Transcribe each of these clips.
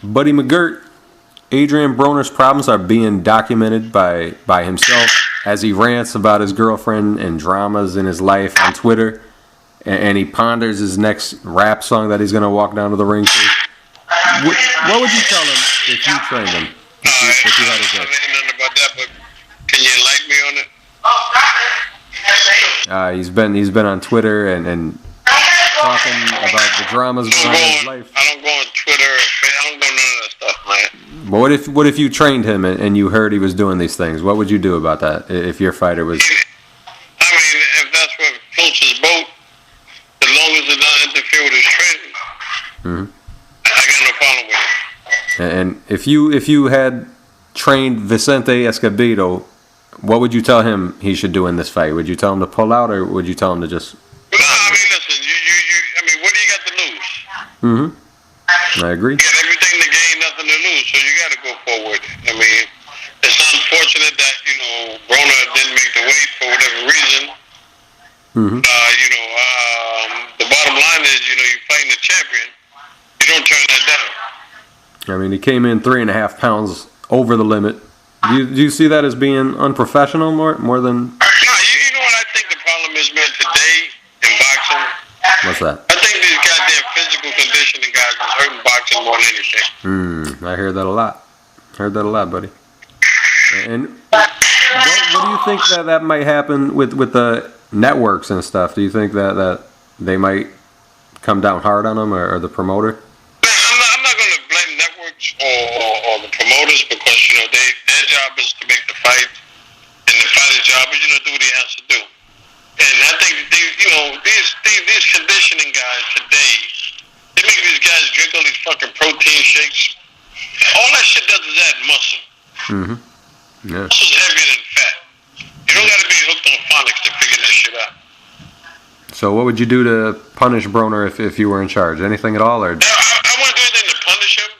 Buddy McGirt, Adrian Broner's problems are being documented by himself as he rants about his girlfriend and dramas in his life on Twitter, and he ponders his next rap song that he's going to walk down to the ring to. What would you tell him if you trained him? If you had his I don't know nothing about that, but can you enlighten me on it? He's been on Twitter and talking about the dramas going on in his life. I don't go on Twitter. I don't go none of that stuff, man. But what if you trained him and you heard he was doing these things? What would you do about that if your fighter was? I mean, if that's what floats his boat, as long as it doesn't interfere with his training, I got no problem with it. And if you had trained Vicente Escobedo, what would you tell him he should do in this fight? Would you tell him to pull out, or would you tell him to just? No, I mean, listen. I mean, what do you got to lose? I agree. You got everything to gain, nothing to lose, so you got to go forward. I mean, it's unfortunate that Broner didn't make the weight for whatever reason. The bottom line is, you're fighting a champion. You don't turn that down. I mean, he came in 3.5 pounds over the limit. Do you see that as being unprofessional more than? No, you know what I think the problem is, man, today in boxing? What's that? I think these goddamn physical conditioning guys is hurting boxing more than anything. I hear that a lot. Heard that a lot, buddy. And what do you think that might happen with the networks and stuff? Do you think that they might come down hard on them or the promoter? I'm not going to blame networks or the promoters because their job is to make the fight, and the fighter's job is do what he has to do. And I think these conditioning guys today, they make these guys drink all these fucking protein shakes. All that shit does is add muscle. Yeah. Muscle's heavier than fat. You don't got to be hooked on phonics to figure that shit out. So what would you do to punish Broner if you were in charge? Anything at all, or? I wouldn't do anything to punish him.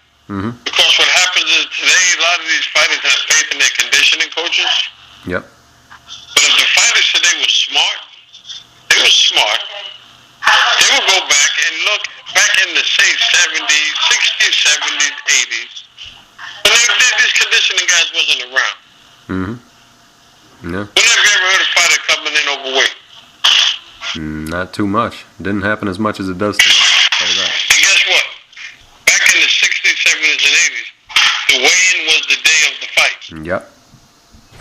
Because what happens is today a lot of these fighters have faith in their conditioning coaches. Yep. But if the fighters today were smart, they would go back and look back in the, say, 70s, 60s, 70s, 80s. When these conditioning guys wasn't around. Yeah. When have you ever heard a fighter coming in overweight? Not too much. Didn't happen as much as it does today. And guess what? Back in the 60s, 70s, and 80s, the weigh-in was the day of the fight. Yep.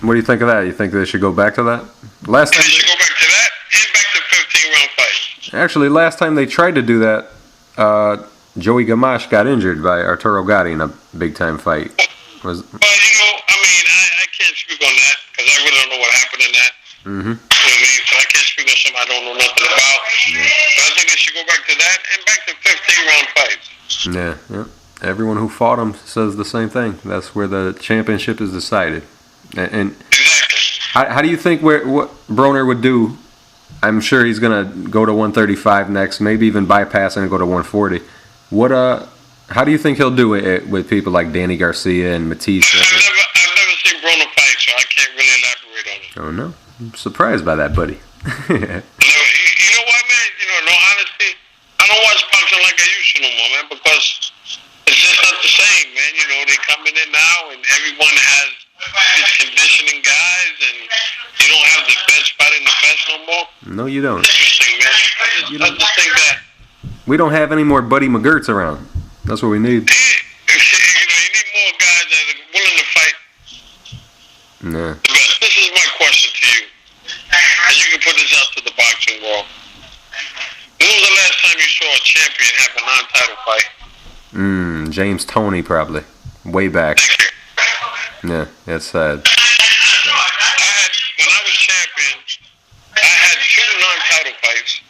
What do you think of that? You think they should go back to that? They should go back to that and back to 15-round fights. Actually, last time they tried to do that, Joey Gamache got injured by Arturo Gatti in a big-time fight. Well, I can't speak on that because I really don't know what happened in that. You know what I mean? So I can't speak on something I don't know nothing about. But I think they should go back to that and back to 15-round fights. Yeah. Everyone who fought him says the same thing. That's where the championship is decided. And exactly. How do you think what Broner would do? I'm sure he's gonna go to 135 next, maybe even bypass and go to 140. How do you think he'll do it with people like Danny Garcia and Matisse? I've never seen Broner fight, so I can't really elaborate on it. Oh no, I'm surprised by that, buddy. You know what, man? No honesty, I don't watch boxing like I used to no more, man, because it's just not the same, man. They coming in now, and everyone has these conditioning guys, and you don't have the best fighting the best no more. No, you don't. Interesting, man. I just think that we don't have any more Buddy McGirts around. That's what we need. You need more guys that are willing to fight. Nah. This is my question to you, and you can put this out to the boxing world. When was the last time you saw a champion have a non-title fight? James Toney, probably. Way back. Thank you. Yeah, that's sad. When I was champion, I had 2 non-title fights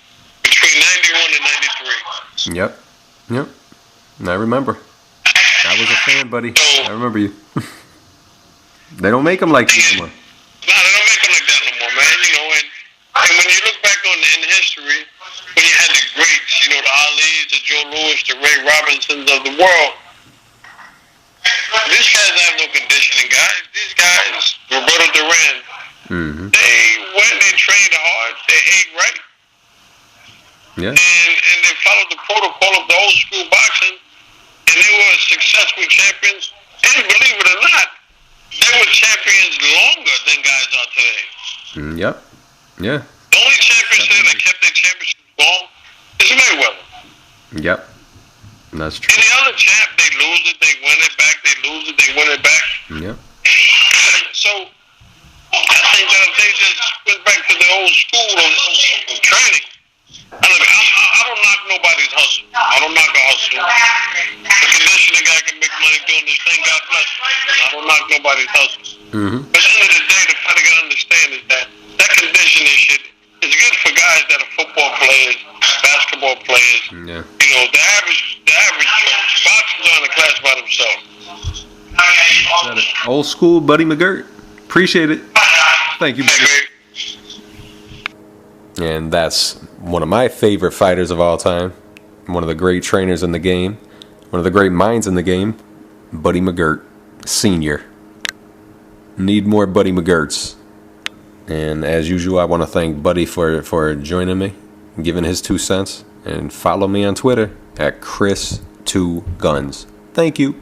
between 91 and 93. Yep. I remember. I was a fan, buddy. I remember you. They don't make them like you anymore. No, they don't make them like that no more, man. And when you look back in history, when you had the greats, the Alis, the Joe Louis, the Ray Robinsons of the world, these guys have no conditioning guys. These guys, Roberto Duran, they trained hard, they ate right. Yeah. And they followed the protocol of the old school boxing. and they were successful champions. And believe it or not, they were champions longer than guys are today. Yep. Yeah. The only champions that kept their championship long is Mayweather. Yep. That's true. Any other champ, they lose it, they win it back, they lose it, they win it back. Yep. So I think that if they just went back to the old school of training, I don't knock nobody's hustle. I don't knock a hustle. The conditioning guy can make money doing this thing, God bless him. I don't knock nobody's hustle. But at the end of the day, the fighter got to understand is that conditioning shit is good for guys that are football players, basketball players. Yeah. You know, the average boxers are in a class by themselves. Old school Buddy McGirt. Appreciate it. Thank you, buddy. And that's one of my favorite fighters of all time. One of the great trainers in the game. One of the great minds in the game. Buddy McGirt, Sr. Need more Buddy McGirts. And as usual, I want to thank Buddy for joining me, giving his 2 cents. And follow me on Twitter at Chris2Guns. Thank you.